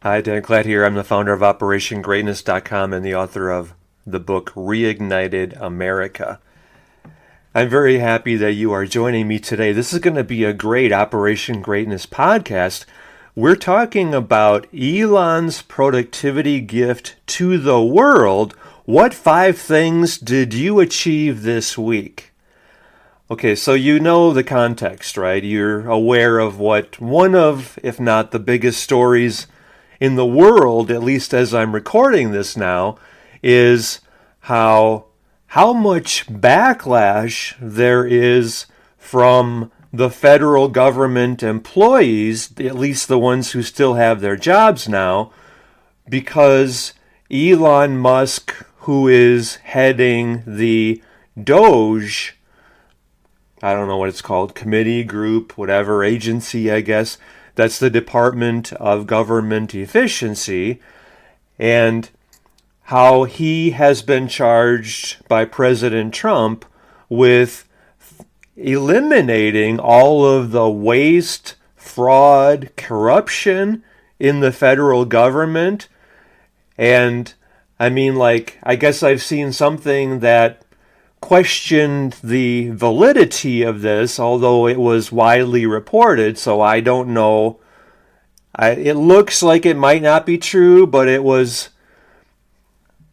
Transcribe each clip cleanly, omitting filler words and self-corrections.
Hi, Dan Klatt here. I'm the founder of OperationGreatness.com and the author of the book Reignited America. I'm very happy that you are joining me today. This is going to be a great Operation Greatness podcast. We're talking about Elon's productivity gift to the world. What 5 things did you achieve this week? Okay, so you know the context, right? You're aware of what one of, if not the biggest stories in the world, at least as I'm recording this now, is how much backlash there is from the federal government employees, at least the ones who still have their jobs now, because Elon Musk, who is heading the Doge, I don't know what it's called, committee, group, whatever, agency, I guess. That's the Department of Government Efficiency. And how he has been charged by President Trump with eliminating all of the waste, fraud, corruption in the federal government. And I mean, I guess I've seen something that questioned the validity of this, although it was widely reported, so I don't know. It looks like it might not be true, but it was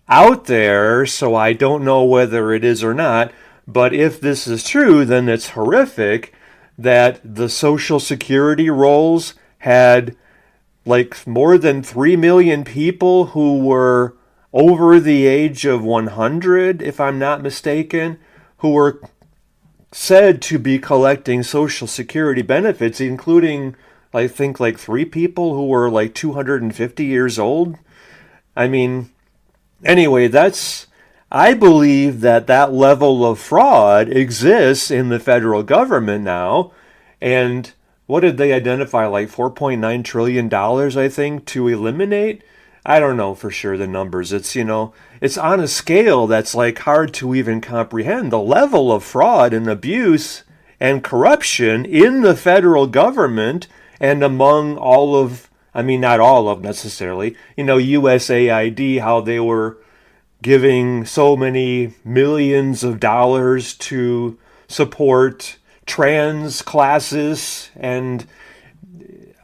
out there, so I don't know whether it is or not. But if this is true, then it's horrific that the Social Security rolls had more than 3 million people who were over the age of 100, if I'm not mistaken, who were said to be collecting Social Security benefits, including, I think, 3 people who were 250 years old. I mean, anyway, I believe that level of fraud exists in the federal government now. And what did they identify? $4.9 trillion, I think, to eliminate? I don't know for sure the numbers. It's on a scale that's hard to even comprehend. The level of fraud and abuse and corruption in the federal government and among all of, I mean, not all of necessarily, USAID, how they were giving so many millions of dollars to support trans classes and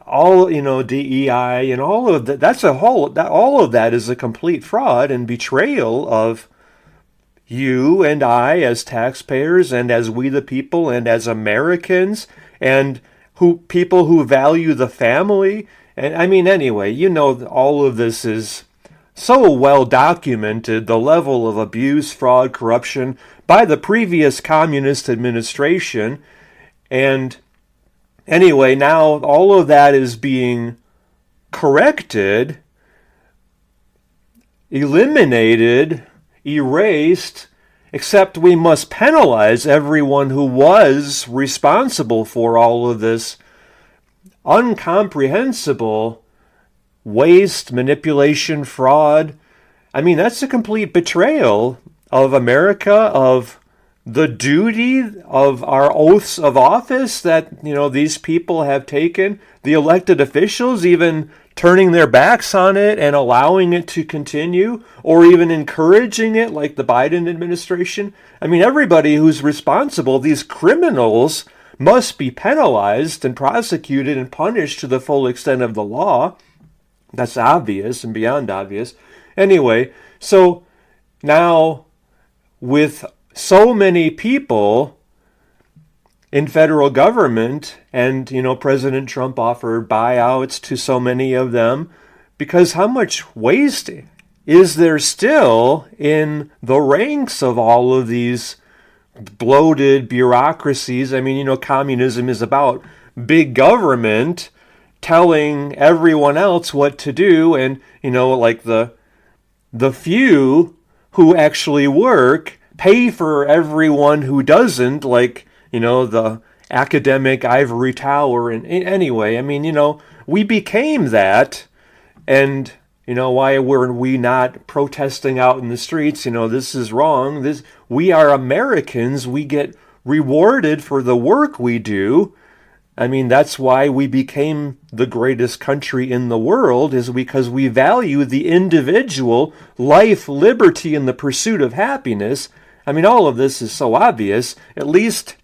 all, DEI and all of that. All of that is a complete fraud and betrayal of you and I as taxpayers and as we the people and as Americans and people who value the family. And I mean, anyway, all of this is so well documented, the level of abuse, fraud, corruption by the previous communist administration. And anyway, now all of that is being corrected, eliminated, erased, except we must penalize everyone who was responsible for all of this incomprehensible waste, manipulation, fraud. I mean, that's a complete betrayal of America, of the duty of our oaths of office that, these people have taken. The elected officials even turning their backs on it and allowing it to continue, or even encouraging it, like the Biden administration. I mean, everybody who's responsible, these criminals, must be penalized and prosecuted and punished to the full extent of the law. That's obvious and beyond obvious. Anyway, so now with so many people in federal government, and, President Trump offered buyouts to so many of them, because how much waste is there still in the ranks of all of these bloated bureaucracies? I mean, communism is about big government telling everyone else what to do, and the few who actually work pay for everyone who doesn't, the academic ivory tower. And anyway, I mean, we became that, and why were we not protesting out in the streets? This is wrong. We are Americans. We get rewarded for the work we do. I mean, that's why we became the greatest country in the world, is because we value the individual, life, liberty, and the pursuit of happiness. I mean, all of this is so obvious, at least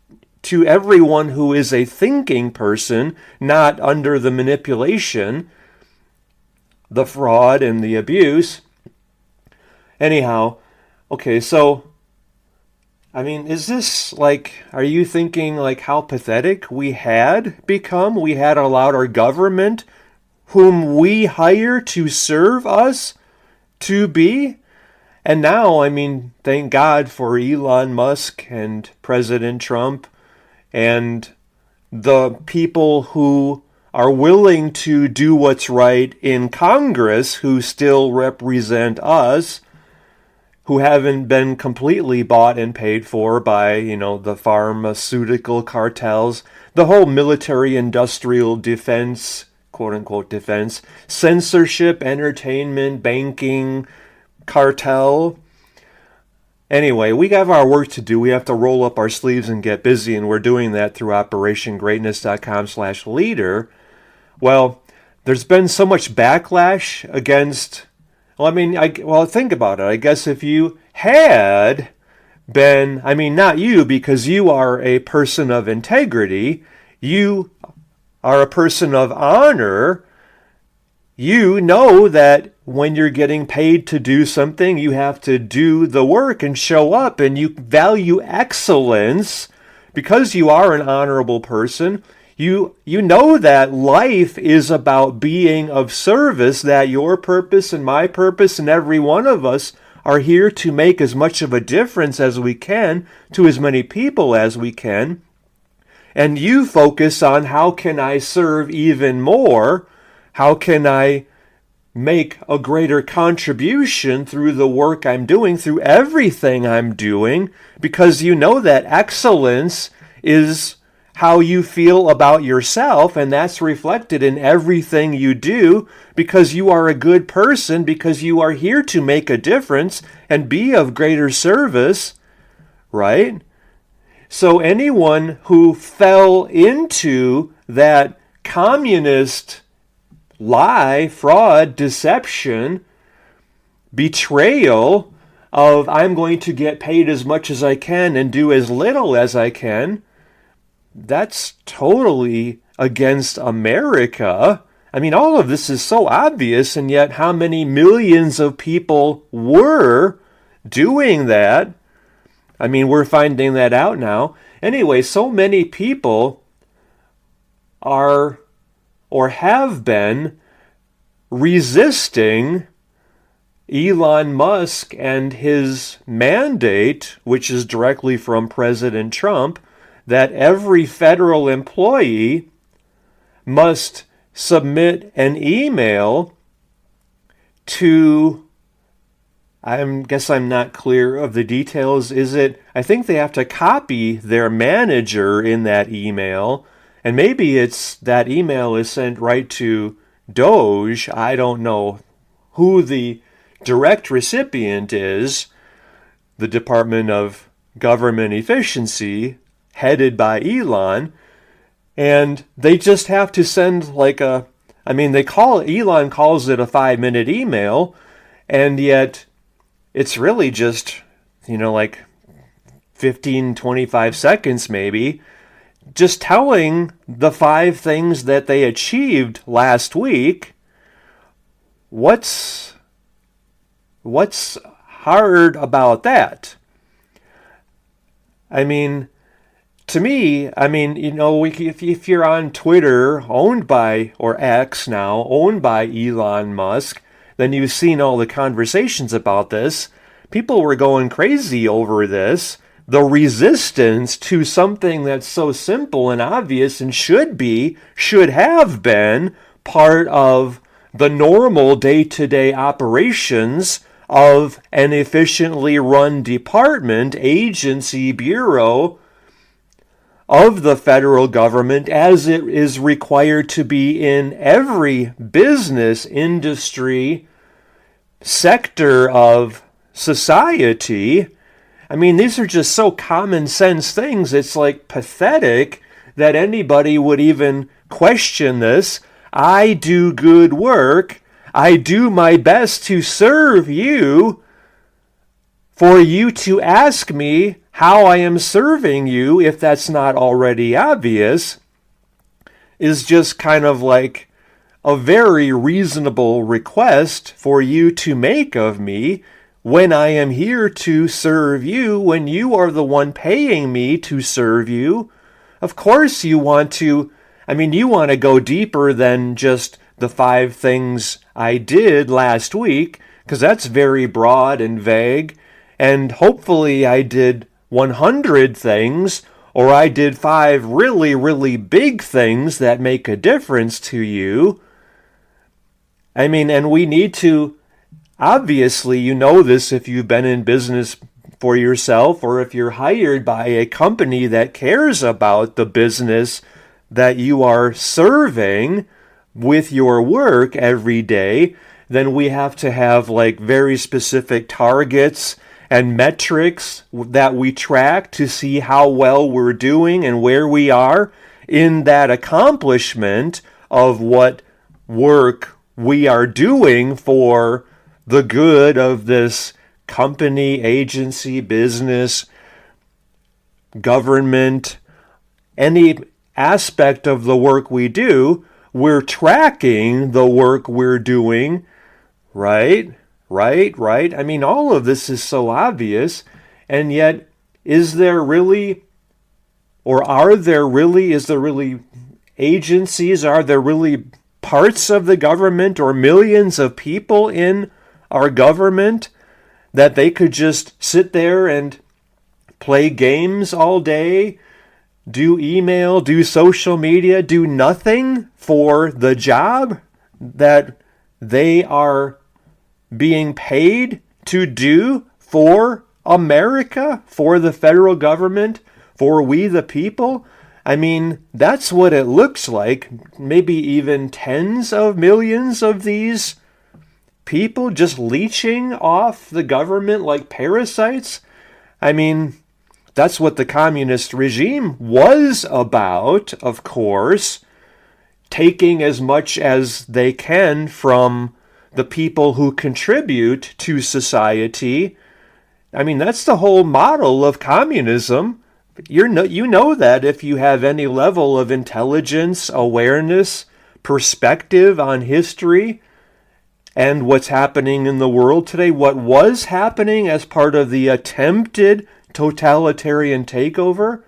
to everyone who is a thinking person, not under the manipulation, the fraud, and the abuse. Anyhow, okay, so I mean, is this like, are you thinking like how pathetic we had become? We had allowed our government, whom we hire to serve us, to be? And now, I mean, thank God for Elon Musk and President Trump and the people who are willing to do what's right in Congress, who still represent us, who haven't been completely bought and paid for by, the pharmaceutical cartels, the whole military-industrial defense, quote-unquote defense, censorship, entertainment, banking, cartel. Anyway, we have our work to do. We have to roll up our sleeves and get busy, and we're doing that through OperationGreatness.com/leader. Well, there's been so much backlash against... Well, I mean, think about it. I guess if you had been, I mean, not you, because you are a person of integrity, you are a person of honor, you know that when you're getting paid to do something, you have to do the work and show up, and you value excellence because you are an honorable person. You know that life is about being of service, that your purpose and my purpose and every one of us are here to make as much of a difference as we can to as many people as we can. And you focus on how can I serve even more? How can I make a greater contribution through the work I'm doing, through everything I'm doing? Because you know that excellence is how you feel about yourself, and that's reflected in everything you do, because you are a good person, because you are here to make a difference and be of greater service, right? So anyone who fell into that communist lie, fraud, deception, betrayal of I'm going to get paid as much as I can and do as little as I can, that's totally against America. I mean, all of this is so obvious, and yet how many millions of people were doing that? I mean, we're finding that out now. Anyway, so many people are or have been resisting Elon Musk and his mandate, which is directly from President Trump, that every federal employee must submit an email to, I guess I'm not clear of the details. I think they have to copy their manager in that email, and maybe it's that email is sent right to Doge. I don't know who the direct recipient is, the Department of Government Efficiency, headed by Elon, and they just have to send Elon calls it a 5-minute email, and yet it's really just, 15, 25 seconds maybe, just telling the 5 things that they achieved last week. What's hard about that? I mean, to me, if you're on Twitter, owned by, or X now, owned by Elon Musk, then you've seen all the conversations about this. People were going crazy over this. The resistance to something that's so simple and obvious and should have been part of the normal day-to-day operations of an efficiently run department, agency, bureau of the federal government, as it is required to be in every business, industry, sector of society. I mean, these are just so common sense things. It's like pathetic that anybody would even question this. I do good work. I do my best to serve you. For you to ask me how I am serving you, if that's not already obvious, is just kind of like a very reasonable request for you to make of me when I am here to serve you, when you are the one paying me to serve you. Of course you want to, you want to go deeper than just the 5 things I did last week, because that's very broad and vague. And hopefully I did 100 things, or I did 5 really, really big things that make a difference to you. And we need to, obviously, you know this if you've been in business for yourself, or if you're hired by a company that cares about the business that you are serving with your work every day, then we have to have like very specific targets and metrics that we track to see how well we're doing and where we are in that accomplishment of what work we are doing for the good of this company, agency, business, government, any aspect of the work we do. We're tracking the work we're doing, right? All of this is so obvious, and yet is there really agencies, are there really parts of the government or millions of people in our government that they could just sit there and play games all day, do email, do social media, do nothing for the job that they are being paid to do for America, for the federal government, for we the people? That's what it looks like. Maybe even tens of millions of these people just leeching off the government like parasites. That's what the communist regime was about, of course, taking as much as they can from the people who contribute to society. That's the whole model of communism. You know that if you have any level of intelligence, awareness, perspective on history and what's happening in the world today, what was happening as part of the attempted totalitarian takeover.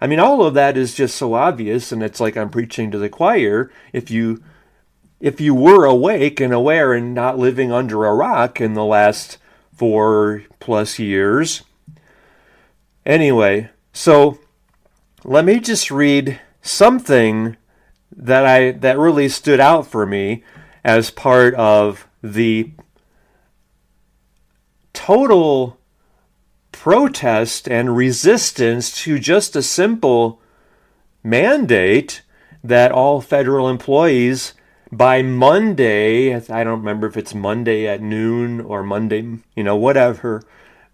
All of that is just so obvious, and it's like I'm preaching to the choir. If you were awake and aware and not living under a rock in the last 4+ years. Anyway, so let me just read something that really stood out for me as part of the total protest and resistance to just a simple mandate that all federal employees by Monday, I don't remember if it's Monday at noon or Monday, whatever,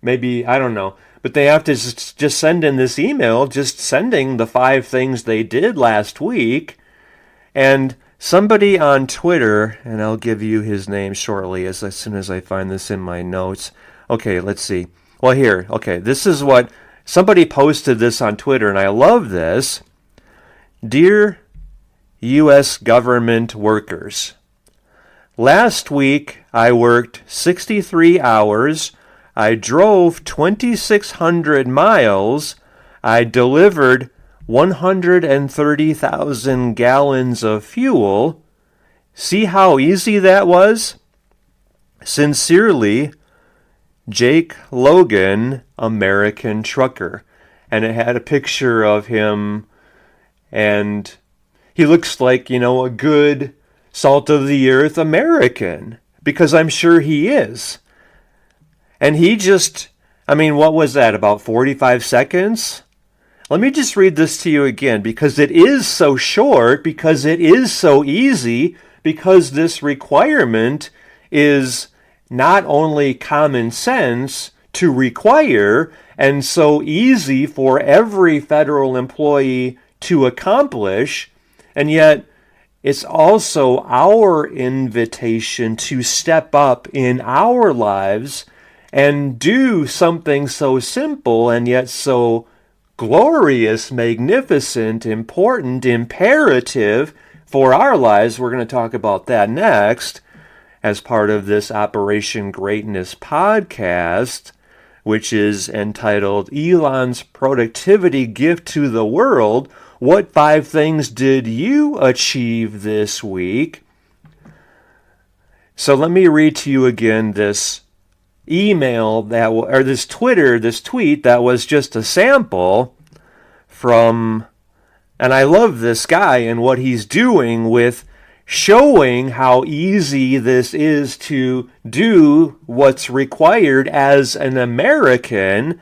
maybe, I don't know, but they have to just send in this email, just sending the 5 things they did last week. And somebody on Twitter, and I'll give you his name shortly as soon as I find this in my notes. Okay, let's see. Well, here, okay, this is what somebody posted this on Twitter, and I love this. Dear U.S. government workers, last week I worked 63 hours, I drove 2,600 miles, I delivered 130,000 gallons of fuel. See how easy that was? Sincerely, Jake Logan, American trucker. And it had a picture of him, and he looks like, a good salt of the earth American, because I'm sure he is. And he just, what was that, about 45 seconds? Let me just read this to you again, because it is so short, because it is so easy, because this requirement is not only common sense to require, and so easy for every federal employee to accomplish, and yet it's also our invitation to step up in our lives and do something so simple and yet so glorious, magnificent, important, imperative for our lives. We're going to talk about that next as part of this Operation Greatness podcast, which is entitled Elon's Productivity Gift to the World. What 5 things did you achieve this week? So let me read to you again this email this tweet that was just a sample from, and I love this guy and what he's doing with showing how easy this is to do what's required as an American.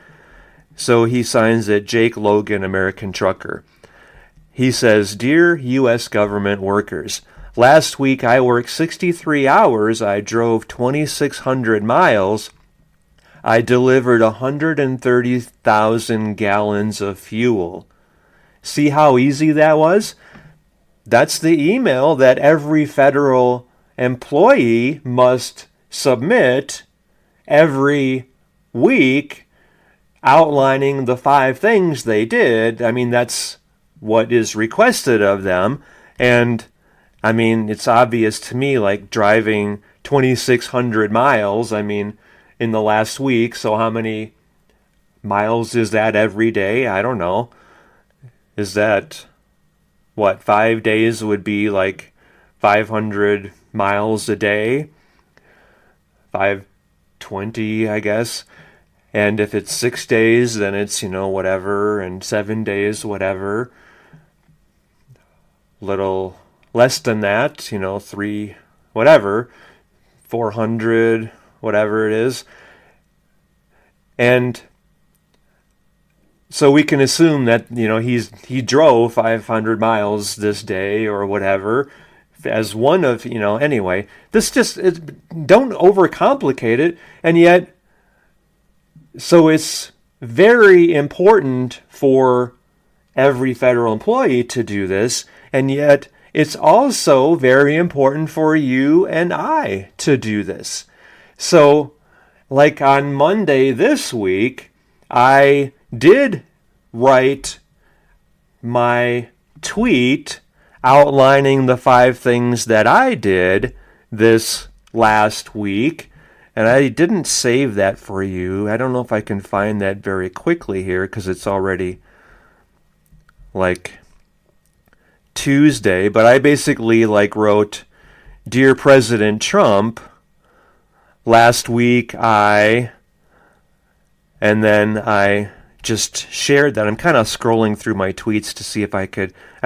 So he signs it, Jake Logan, American Trucker. He says, "Dear U.S. government workers, last week I worked 63 hours. I drove 2,600 miles. I delivered 130,000 gallons of fuel." See how easy that was? That's the email that every federal employee must submit every week, outlining the 5 things they did. I mean, that's what is requested of them. And I mean, it's obvious to me, like driving 2,600 miles, I mean, in the last week. So how many miles is that every day? I don't know. Is that, 5 days would be like 500 miles a day? 520, I guess. And if it's 6 days, then it's, whatever, and 7 days, whatever. Little less than that, 3, whatever, 400, whatever it is. And so we can assume that, he drove 500 miles this day or whatever as one of, anyway. This just, don't overcomplicate it. And yet, so it's very important for every federal employee to do this. And yet, it's also very important for you and I to do this. So, like on Monday this week, I did write my tweet outlining the 5 things that I did this last week. And I didn't save that for you. I don't know if I can find that very quickly here because it's already like Tuesday. But I basically wrote, "Dear President Trump, last week and then I just shared that." I'm kind of scrolling through my tweets to see if I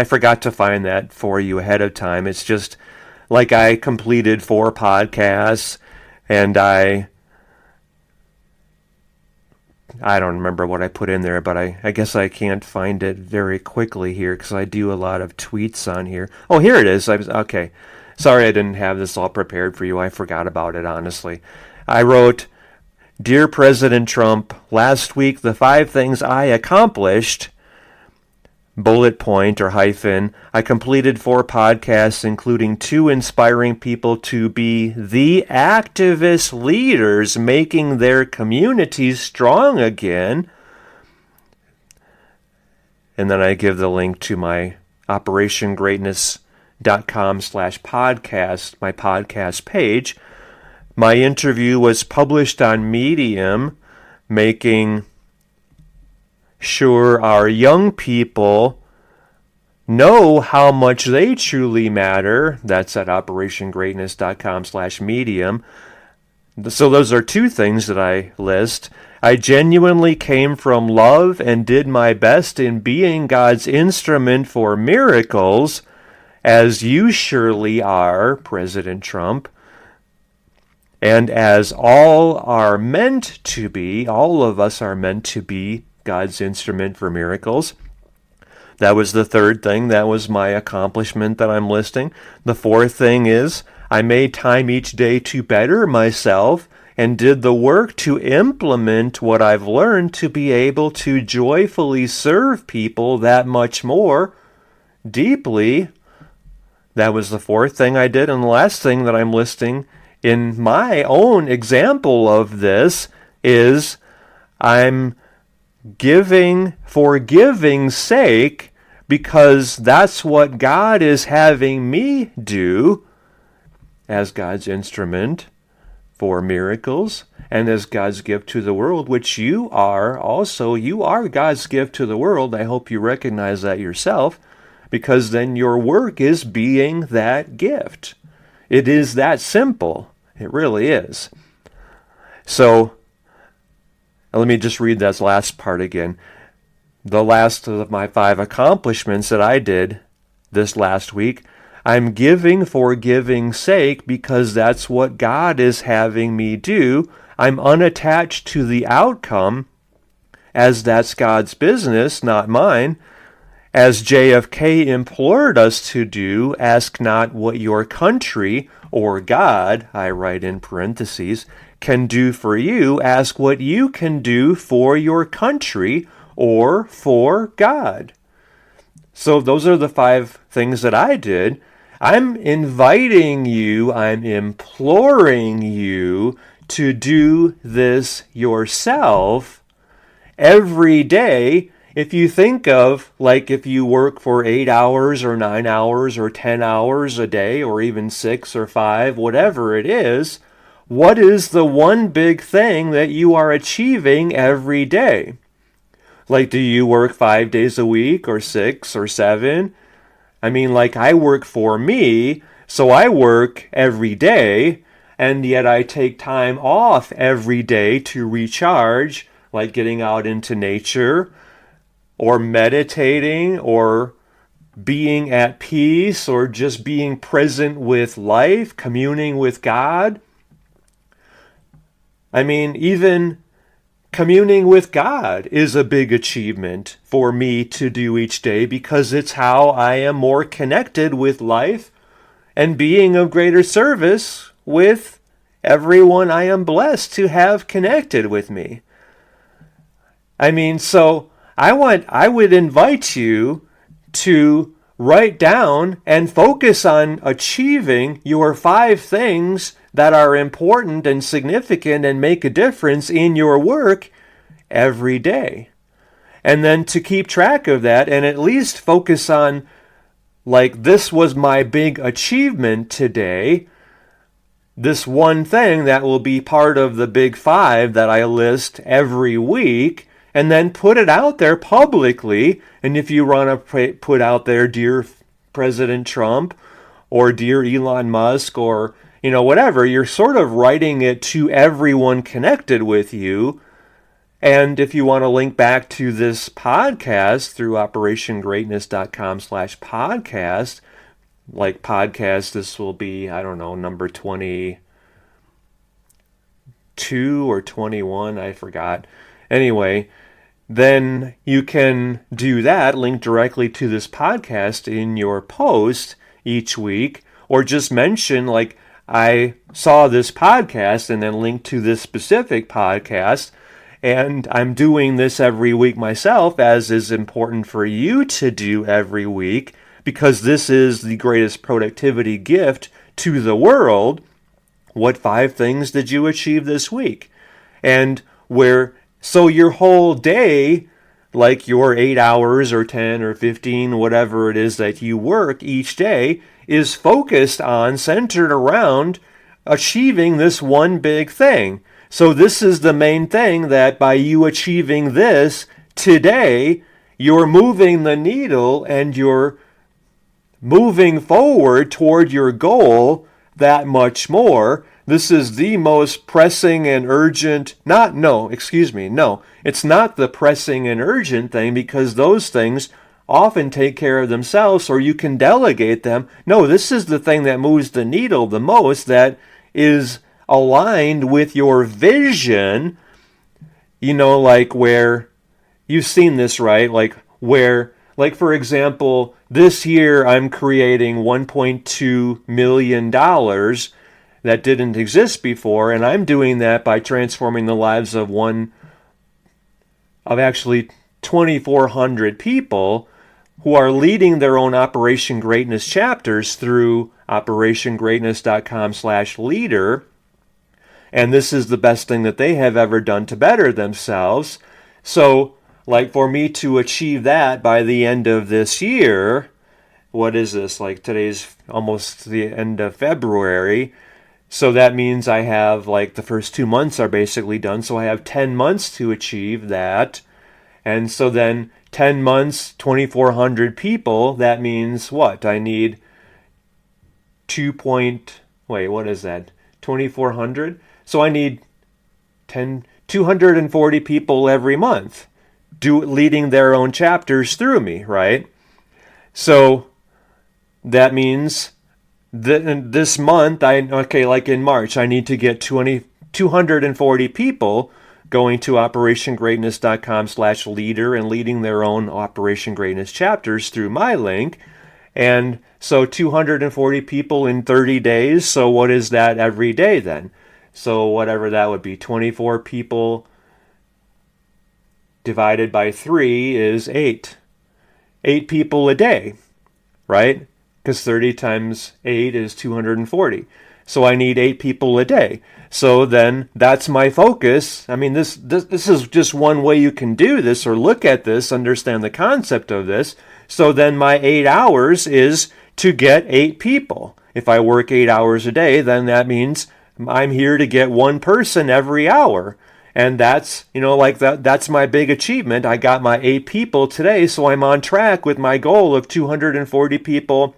forgot to find that for you ahead of time. It's just like I completed 4 podcasts and I don't remember what I put in there, but I guess I can't find it very quickly here because I do a lot of tweets on here. Oh, here it is. Okay. Sorry I didn't have this all prepared for you. I forgot about it, honestly. I wrote, "Dear President Trump, last week the 5 things I accomplished," bullet point or hyphen, "I completed 4 podcasts, including 2 inspiring people to be the activist leaders making their communities strong again." And then I give the link to my operationgreatness.com/podcast, my podcast page. My interview was published on Medium, making sure our young people know how much they truly matter. That's at operationgreatness.com/medium. So those are 2 things that I list. I genuinely came from love and did my best in being God's instrument for miracles, as you surely are, President Trump. And as all are meant to be, all of us are meant to be God's instrument for miracles. That was the 3rd thing. That was my accomplishment that I'm listing. The 4th thing is I made time each day to better myself and did the work to implement what I've learned to be able to joyfully serve people that much more. deeply. That was the fourth thing I did. And the last thing that I'm listing in my own example of this is I'm giving for giving's sake, because that's what God is having me do as God's instrument for miracles and as God's gift to the world, which you are also. You are God's gift to the world. I hope you recognize that yourself, because then your work is being that gift. It is that simple. It really is. So let me just read that last part again. The last of my 5 accomplishments that I did this last week. I'm giving for giving's sake, because that's what God is having me do. I'm unattached to the outcome, as that's God's business, not mine. As JFK implored us to do, ask not what your country or God, I write in parentheses, can do for you. Ask what you can do for your country or for God. So those are the 5 things that I did. I'm inviting you, I'm imploring you to do this yourself every day. If you think of, like, if you work for 8 hours or 9 hours or 10 hours a day, or even 6 or 5, whatever it is, what is the one big thing that you are achieving every day? Like, do you work 5 days a week or 6 or 7? I mean, like, I work for me, so I work every day, and yet I take time off every day to recharge, like getting out into nature, or meditating, or being at peace, or just being present with life, communing with God. I mean, even communing with God is a big achievement for me to do each day, because it's how I am more connected with life and being of greater service with everyone I am blessed to have connected with me. I mean, so I would invite you to write down and focus on achieving your 5 things that are important and significant and make a difference in your work every day. And then to keep track of that, and at least focus on, like, this was my big achievement today, this one thing that will be part of the big 5 that I list every week, and then put it out there publicly. And if you want to put out there, dear President Trump, or dear Elon Musk, or, you know, whatever, you're sort of writing it to everyone connected with you. And if you want to link back to this podcast through operationgreatness.com/podcast, like podcast, this will be, I don't know, number 22 or 21, I forgot. Anyway, then you can do that, link directly to this podcast in your post each week, or just mention, like, I saw this podcast, and then link to this specific podcast, and I'm doing this every week myself, as is important for you to do every week, because this is the greatest productivity gift to the world. What 5 things did you achieve this week? And so your whole day, like your 8 hours or 10 or 15, whatever it is that you work each day, is focused on, centered around achieving this one big thing. So this is the main thing, that by you achieving this today, you're moving the needle and you're moving forward toward your goal that much more. This is the most pressing and urgent, it's not the pressing and urgent thing, because those things often take care of themselves, or you can delegate them. No, this is the thing that moves the needle the most, that is aligned with your vision, like where you've seen this, right? Like for example, this year I'm creating $1.2 million that didn't exist before, and I'm doing that by transforming the lives of actually 2,400 people, who are leading their own Operation Greatness chapters through operationgreatness.com/leader. And this is the best thing that they have ever done to better themselves. So, like, for me to achieve that by the end of this year, what is this? Like, today's almost the end of February. So that means I have, like, the first 2 months are basically done. So I have 10 months to achieve that. And so then 10 months, 2,400 people, that means what? I need 2,400? So I need 240 people every month leading their own chapters through me, right? So that means this month, like in March, I need to get 240 people going to operationgreatness.com/leader and leading their own Operation Greatness chapters through my link. And so 240 people in 30 days. So what is that every day then? So whatever that would be, 24 people divided by 3 is 8. 8 people a day, right? Because 30 times 8 is 240. So I need 8 people a day. So then that's my focus. I mean, this is just one way you can do this or look at this, understand the concept of this. So then my 8 hours is to get 8 people. If I work 8 hours a day, then that means I'm here to get one person every hour. And that's, that's my big achievement. I got my 8 people today, so I'm on track with my goal of 240 people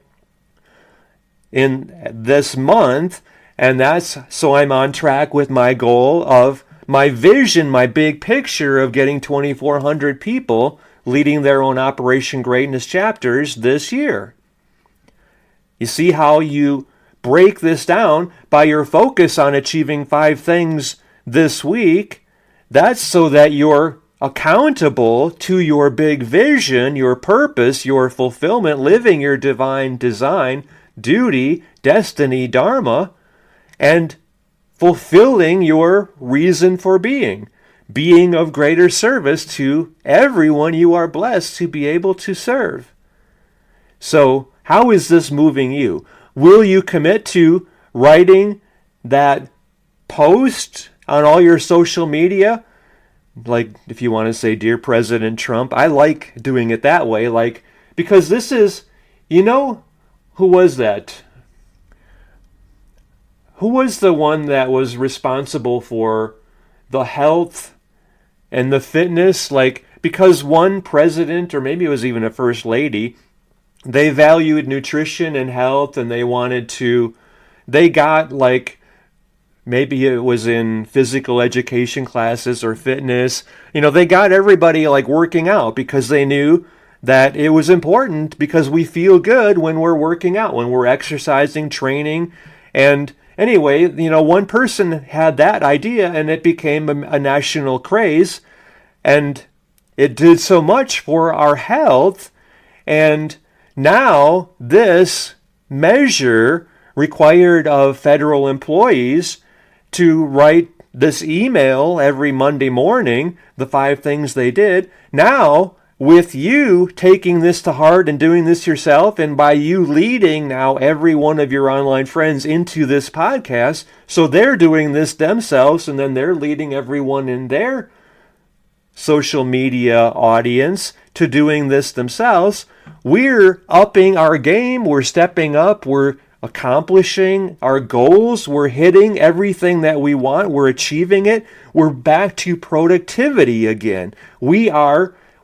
in this month. And so I'm on track with my goal of my vision, my big picture of getting 2,400 people leading their own Operation Greatness chapters this year. You see how you break this down by your focus on achieving 5 things this week. That's so that you're accountable to your big vision, your purpose, your fulfillment, living your divine design, duty, destiny, dharma, and fulfilling your reason for being of greater service to everyone you are blessed to be able to serve. So, how is this moving you? Will you commit to writing that post on all your social media? Like, if you want to say, Dear President Trump, I like doing it that way, because this is, who was that? Who was the one that was responsible for the health and the fitness? Because one president, or maybe it was even a first lady, they valued nutrition and health, and they got maybe it was in physical education classes or fitness, they got everybody working out because they knew that it was important, because we feel good when we're working out, when we're exercising, training. And anyway, one person had that idea and it became a national craze, and it did so much for our health. And now this measure required of federal employees to write this email every Monday morning, the 5 things they did. Now, with you taking this to heart and doing this yourself, and by you leading now every one of your online friends into this podcast, so they're doing this themselves, and then they're leading everyone in their social media audience to doing this themselves, we're upping our game, we're stepping up, we're accomplishing our goals, we're hitting everything that we want, we're achieving it, we're back to productivity again.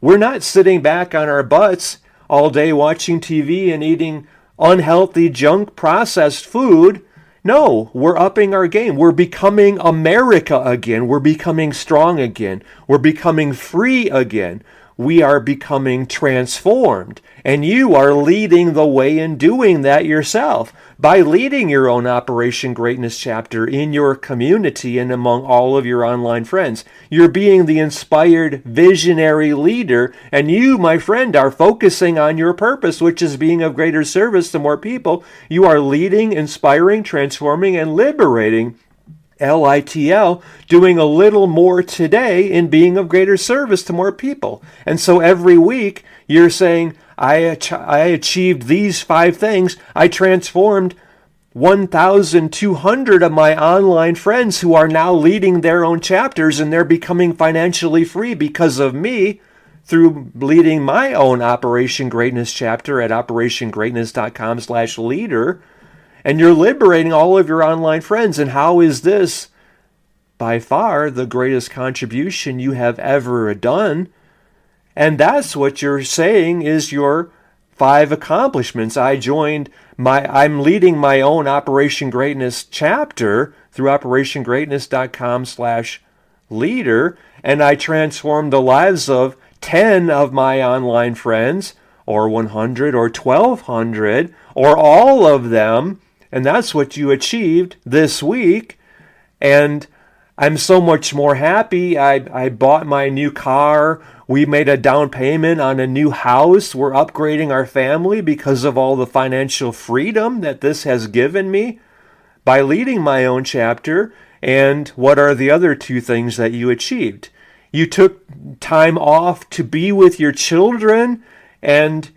We're not sitting back on our butts all day watching TV and eating unhealthy junk processed food. No, we're upping our game. We're becoming America again. We're becoming strong again. We're becoming free again. We are becoming transformed. And you are leading the way in doing that yourself by leading your own Operation Greatness chapter in your community and among all of your online friends. You're being the inspired visionary leader, and you, my friend, are focusing on your purpose, which is being of greater service to more people. You are leading, inspiring, transforming, and liberating LITL, doing a little more today in being of greater service to more people. And so every week you're saying, I achieved these 5 things. I transformed 1,200 of my online friends who are now leading their own chapters, and they're becoming financially free because of me through leading my own Operation Greatness chapter at operationgreatness.com/leader. And you're liberating all of your online friends. And how is this by far the greatest contribution you have ever done? And that's what you're saying is your 5 accomplishments. I'm leading my own Operation Greatness chapter through operationgreatness.com/leader, and I transformed the lives of 10 of my online friends, or 100, or 1,200, or all of them. And that's what you achieved this week. And I'm so much more happy. I bought my new car. We made a down payment on a new house. We're upgrading our family because of all the financial freedom that this has given me by leading my own chapter. And what are the other 2 things that you achieved? You took time off to be with your children, and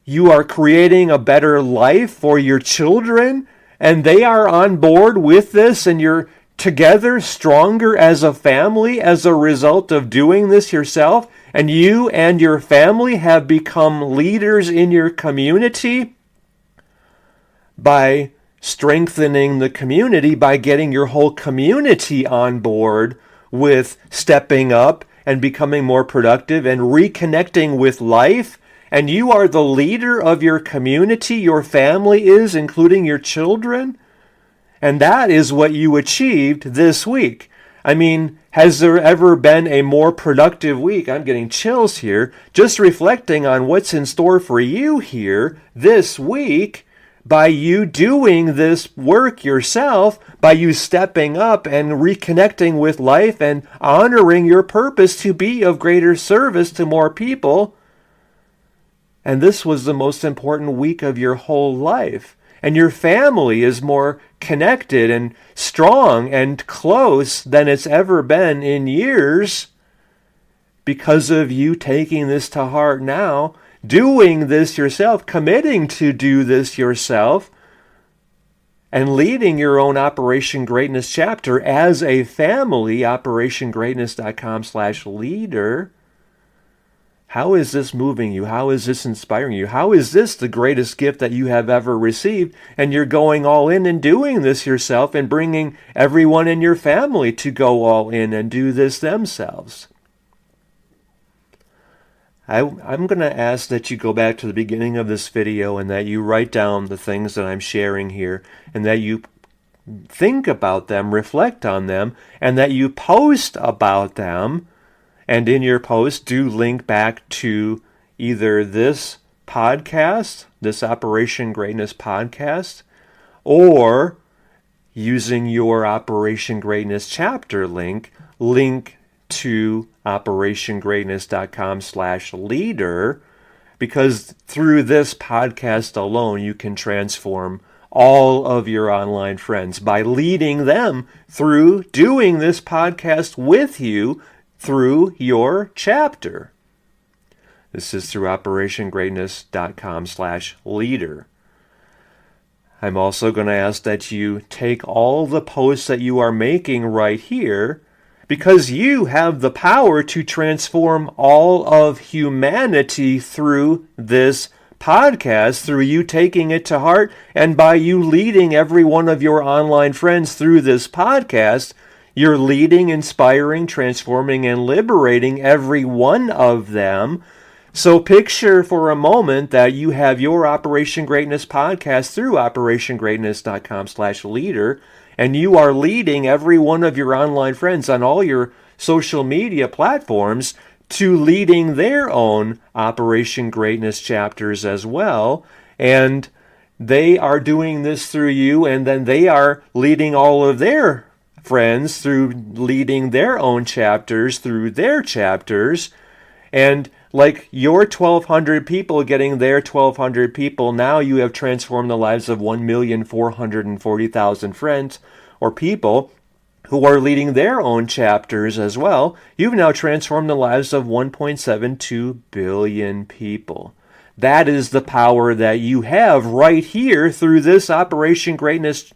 you are creating a better life for your children, and they are on board with this, and you're together stronger as a family as a result of doing this yourself. And you and your family have become leaders in your community by strengthening the community, by getting your whole community on board with stepping up and becoming more productive and reconnecting with life. And you are the leader of your community, your family is, including your children. And that is what you achieved this week. I mean, has there ever been a more productive week? I'm getting chills here, just reflecting on what's in store for you here this week by you doing this work yourself, by you stepping up and reconnecting with life and honoring your purpose to be of greater service to more people. And this was the most important week of your whole life. And your family is more connected and strong and close than it's ever been in years because of you taking this to heart now, doing this yourself, committing to do this yourself, and leading your own Operation Greatness chapter as a family, operationgreatness.com/leader. How is this moving you? How is this inspiring you? How is this the greatest gift that you have ever received? And you're going all in and doing this yourself and bringing everyone in your family to go all in and do this themselves. I'm going to ask that you go back to the beginning of this video and that you write down the things that I'm sharing here and that you think about them, reflect on them, and that you post about them. And in your post, do link back to either this podcast, this Operation Greatness podcast, or using your Operation Greatness chapter link to operationgreatness.com/leader, because through this podcast alone, you can transform all of your online friends by leading them through doing this podcast with you through your chapter. This is through operationgreatness.com/leader. I'm also going to ask that you take all the posts that you are making right here, because you have the power to transform all of humanity through this podcast, through you taking it to heart, and by you leading every one of your online friends through this podcast. You're leading, inspiring, transforming, and liberating every one of them. So picture for a moment that you have your Operation Greatness podcast through operationgreatness.com/leader, and you are leading every one of your online friends on all your social media platforms to leading their own Operation Greatness chapters as well. And they are doing this through you, and then they are leading all of their friends through leading their own chapters through their chapters. And like your 1,200 people getting their 1,200 people, now you have transformed the lives of 1,440,000 friends or people who are leading their own chapters as well, you've now transformed the lives of 1.72 billion people. That is the power that you have right here through this Operation Greatness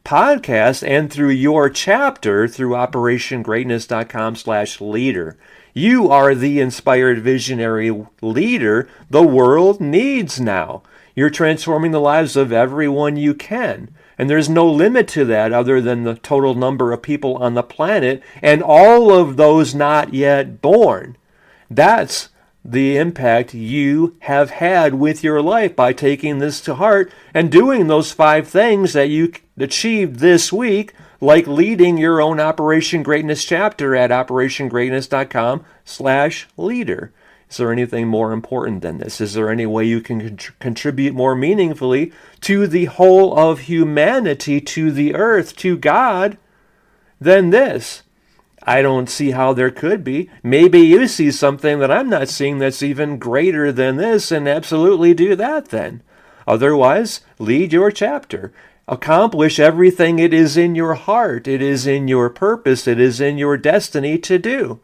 podcast and through your chapter through operationgreatness.com/leader. You are the inspired visionary leader the world needs now. You're transforming the lives of everyone you can. And there's no limit to that other than the total number of people on the planet and all of those not yet born. That's the impact you have had with your life by taking this to heart and doing those 5 things that you achieved this week, like leading your own Operation Greatness chapter at operationgreatness.com/leader. Is there anything more important than this? Is there any way you can contribute more meaningfully to the whole of humanity, to the earth, to God, than this? I don't see how there could be. Maybe you see something that I'm not seeing that's even greater than this, and absolutely do that then. Otherwise, lead your chapter. Accomplish everything it is in your heart, it is in your purpose, it is in your destiny to do.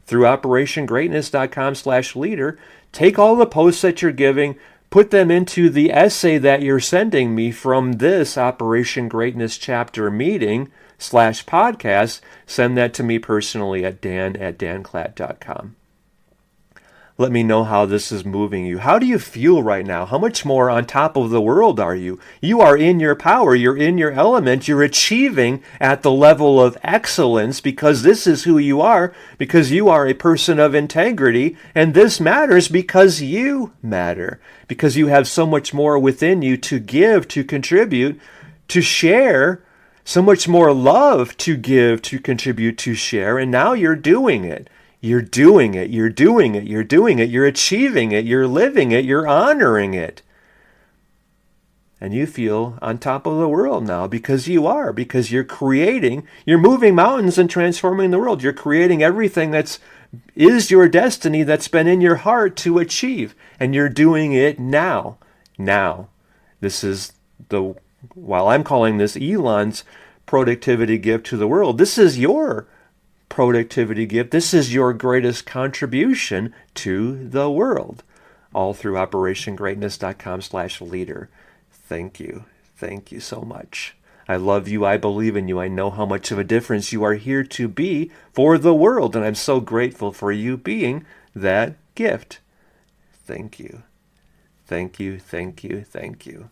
Through operationgreatness.com/leader, take all the posts that you're giving, put them into the essay that you're sending me from this Operation Greatness chapter meeting/podcast. Send that to me personally at dan@danclatt.com. Let me know how this is moving you. How do you feel right now? How much more on top of the world are you? You are in your power. You're in your element. You're achieving at the level of excellence because this is who you are, because you are a person of integrity. And this matters because you matter, because you have so much more within you to give, to contribute, to share, so much more love to give, to contribute, to share. And now you're doing it. You're doing it, you're doing it, you're doing it, you're achieving it, you're living it, you're honoring it. And you feel on top of the world now because you are, because you're creating, you're moving mountains and transforming the world. You're creating everything is your destiny that's been in your heart to achieve. And you're doing it now. Now. This is while I'm calling this Elon's productivity gift to the world, this is your productivity gift. This is your greatest contribution to the world. All through operationgreatness.com/leader. Thank you. Thank you so much. I love you. I believe in you. I know how much of a difference you are here to be for the world. And I'm so grateful for you being that gift. Thank you. Thank you. Thank you. Thank you.